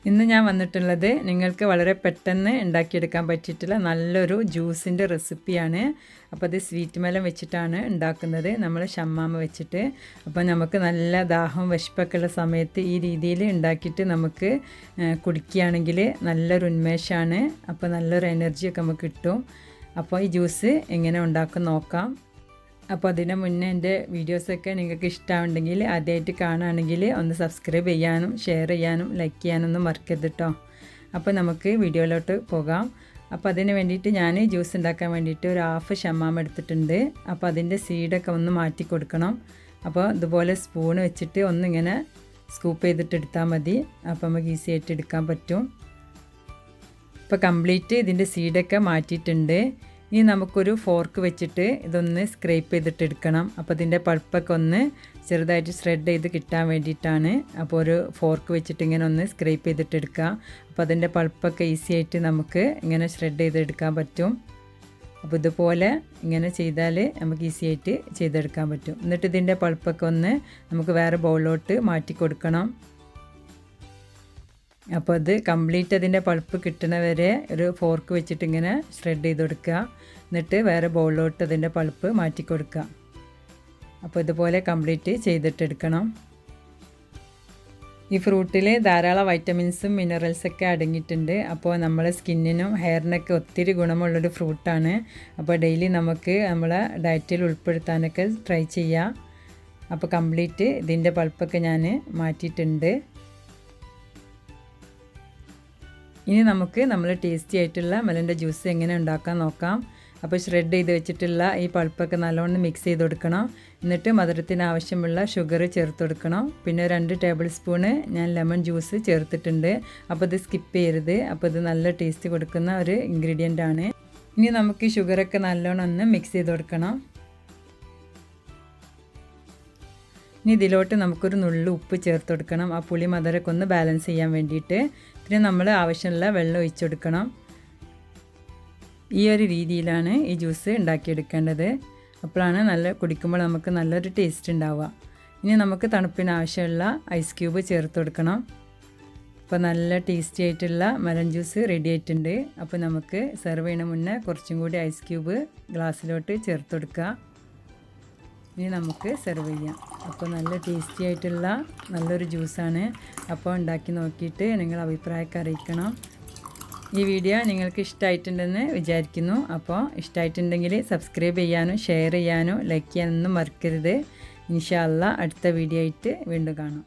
ഇന്ന് ഞാൻ വന്നിട്ടുള്ളത് നിങ്ങൾക്ക് വളരെ പെട്ടെന്ന് ഉണ്ടാക്കിയെടുക്കാൻ പറ്റിയിട്ടുള്ള നല്ലൊരു ജ്യൂസിൻ്റെ റെസിപ്പിയാണ്. അപ്പോൾ അത് സ്വീറ്റ് മെലൺ വെച്ചിട്ടാണ് ഉണ്ടാക്കുന്നത്, നമ്മൾ ഷമ്മാമ വെച്ചിട്ട്. അപ്പോൾ നമുക്ക് നല്ല ദാഹവും വിശപ്പൊക്കെ ഉള്ള സമയത്ത് ഈ രീതിയിൽ ഉണ്ടാക്കിയിട്ട് നമുക്ക് കുടിക്കുകയാണെങ്കിൽ നല്ലൊരു ഉന്മേഷമാണ്. അപ്പോൾ നല്ലൊരു എനർജിയൊക്കെ നമുക്ക് കിട്ടും. അപ്പോൾ ഈ ജ്യൂസ് എങ്ങനെ ഉണ്ടാക്കും നോക്കാം. അപ്പോൾ അതിന് മുന്നേ എൻ്റെ വീഡിയോസൊക്കെ നിങ്ങൾക്ക് ഇഷ്ടമുണ്ടെങ്കിൽ ആദ്യമായിട്ട് കാണുകയാണെങ്കിൽ ഒന്ന് സബ്സ്ക്രൈബ് ചെയ്യാനും ഷെയർ ചെയ്യാനും ലൈക്ക് ചെയ്യാനൊന്നും മറക്കരുത് കേട്ടോ. അപ്പോൾ നമുക്ക് വീഡിയോയിലോട്ട് പോകാം. അപ്പോൾ അതിന് വേണ്ടിയിട്ട് ഞാൻ ജ്യൂസ് ഉണ്ടാക്കാൻ വേണ്ടിയിട്ട് ഒരു ഹാഫ് ഷമ്മാമ എടുത്തിട്ടുണ്ട്. അപ്പോൾ അതിൻ്റെ സീഡൊക്കെ ഒന്ന് മാറ്റി കൊടുക്കണം. അപ്പോൾ ഇതുപോലെ സ്പൂൺ വെച്ചിട്ട് ഒന്നിങ്ങനെ സ്കൂപ്പ് ചെയ്തിട്ട് എടുത്താൽ മതി. അപ്പോൾ നമുക്ക് ഈസി ആയിട്ട് എടുക്കാൻ പറ്റും. ഇപ്പോൾ കംപ്ലീറ്റ് ഇതിൻ്റെ സീഡൊക്കെ മാറ്റിയിട്ടുണ്ട്. ഇനി നമുക്കൊരു ഫോർക്ക് വെച്ചിട്ട് ഇതൊന്ന് സ്ക്രേപ്പ് ചെയ്തിട്ട് എടുക്കണം. അപ്പോൾ ഇതിൻ്റെ പൾപ്പൊക്കെ ഒന്ന് ചെറുതായിട്ട് ഷ്രെഡ് ചെയ്ത് കിട്ടാൻ വേണ്ടിയിട്ടാണ്. അപ്പോൾ ഒരു ഫോർക്ക് വെച്ചിട്ട് ഇങ്ങനെ ഒന്ന് സ്ക്രേപ്പ് ചെയ്തിട്ട് എടുക്കുക. അപ്പോൾ അതിൻ്റെ പൾപ്പൊക്കെ ഈസി ആയിട്ട് നമുക്ക് ഇങ്ങനെ ഷ്രെഡ് ചെയ്തെടുക്കാൻ പറ്റും. അപ്പോൾ ഇതുപോലെ ഇങ്ങനെ ചെയ്താൽ നമുക്ക് ഈസി ആയിട്ട് ചെയ്തെടുക്കാൻ പറ്റും. എന്നിട്ട് ഇതിൻ്റെ പൾപ്പൊക്കെ ഒന്ന് നമുക്ക് വേറെ ബൗളിലോട്ട് മാറ്റി കൊടുക്കണം. അപ്പോൾ അത് കംപ്ലീറ്റ് അതിൻ്റെ പൾപ്പ് കിട്ടുന്നവരെ ഒരു ഫോർക്ക് വെച്ചിട്ട് ഇങ്ങനെ ഷ്രെഡ് ചെയ്ത് കൊടുക്കുക. എന്നിട്ട് വേറെ ബൗളിലോട്ട് അതിൻ്റെ പൾപ്പ് മാറ്റി കൊടുക്കുക. അപ്പോൾ ഇതുപോലെ കംപ്ലീറ്റ് ചെയ്തിട്ടെടുക്കണം. ഈ ഫ്രൂട്ടിൽ ധാരാളം വൈറ്റമിൻസും മിനറൽസൊക്കെ അടങ്ങിയിട്ടുണ്ട്. അപ്പോൾ നമ്മളെ സ്കിന്നിനും ഹെയറിനൊക്കെ ഒത്തിരി ഗുണമുള്ളൊരു ഫ്രൂട്ടാണ്. അപ്പോൾ ഡെയിലി നമുക്ക് നമ്മളെ ഡയറ്റിൽ ഉൾപ്പെടുത്താനൊക്കെ ട്രൈ ചെയ്യാം. അപ്പോൾ കംപ്ലീറ്റ് ഇതിൻ്റെ പൾപ്പൊക്കെ ഞാൻ മാറ്റിയിട്ടുണ്ട്. ഇനി നമുക്ക് നമ്മൾ ടേസ്റ്റി ആയിട്ടുള്ള മെലൻ്റെ ജ്യൂസ് എങ്ങനെ ഉണ്ടാക്കാൻ നോക്കാം. അപ്പോൾ ഷ്രെഡ് ചെയ്ത് വെച്ചിട്ടുള്ള ഈ പൾപ്പൊക്കെ നല്ലോണം മിക്സ് ചെയ്ത് കൊടുക്കണം. എന്നിട്ട് മധുരത്തിന് ആവശ്യമുള്ള ഷുഗർ ചേർത്ത് കൊടുക്കണം. പിന്നെ 2 ടേബിൾ സ്പൂണ് ഞാൻ ലെമൺ ജ്യൂസ് ചേർത്തിട്ടുണ്ട്. അപ്പോൾ ഇത് സ്കിപ്പ് ചെയ്യരുത്. അപ്പോൾ ഇത് നല്ല ടേസ്റ്റ് കൊടുക്കുന്ന ഒരു ഇൻഗ്രീഡിയൻ്റ് ആണ്. ഇനി നമുക്ക് ഷുഗറൊക്കെ നല്ലോണം ഒന്ന് മിക്സ് ചെയ്ത് കൊടുക്കണം. ഇനി ഇതിലോട്ട് നമുക്കൊരു നുള്ളു ഉപ്പ് ചേർത്ത് കൊടുക്കണം. ആ പുളി മധുരമൊക്കെ ഒന്ന് ബാലൻസ് ചെയ്യാൻ വേണ്ടിയിട്ട്. പിന്നെ നമ്മൾ ആവശ്യമുള്ള വെള്ളം ഒഴിച്ചു കൊടുക്കണം. ഈ ഒരു രീതിയിലാണ് ഈ ജ്യൂസ് ഉണ്ടാക്കിയെടുക്കേണ്ടത്. അപ്പോഴാണ് നല്ല കുടിക്കുമ്പോൾ നമുക്ക് നല്ലൊരു ടേസ്റ്റ് ഉണ്ടാവുക. ഇനി നമുക്ക് തണുപ്പിന് ആവശ്യമുള്ള ഐസ് ക്യൂബ് ചേർത്ത് കൊടുക്കണം. അപ്പോൾ നല്ല ടേസ്റ്റി ആയിട്ടുള്ള മെലൺ ജ്യൂസ് റെഡി ആയിട്ടുണ്ട്. അപ്പോൾ നമുക്ക് സെർവ് ചെയ്യുന്ന മുന്നേ കുറച്ചും കൂടി ഐസ് ക്യൂബ് ഗ്ലാസ്സിലോട്ട് ചേർത്ത് കൊടുക്കുക. ഇനി നമുക്ക് സെർവ് ചെയ്യാം. അപ്പോൾ നല്ല ടേസ്റ്റി ആയിട്ടുള്ള നല്ലൊരു ജ്യൂസാണ്. അപ്പോൾ ഉണ്ടാക്കി നോക്കിയിട്ട് നിങ്ങൾ അഭിപ്രായമൊക്കെ അറിയിക്കണം. ഈ വീഡിയോ നിങ്ങൾക്ക് ഇഷ്ടമായിട്ടുണ്ടെന്ന് വിചാരിക്കുന്നു. അപ്പോൾ ഇഷ്ടമായിട്ടുണ്ടെങ്കിൽ സബ്സ്ക്രൈബ് ചെയ്യാനും ഷെയർ ചെയ്യാനും ലൈക്ക് ചെയ്യാനൊന്നും മറക്കരുത്. ഇൻഷാ അല്ലാഹ് അടുത്ത വീഡിയോ ആയിട്ട് വീണ്ടും കാണാം.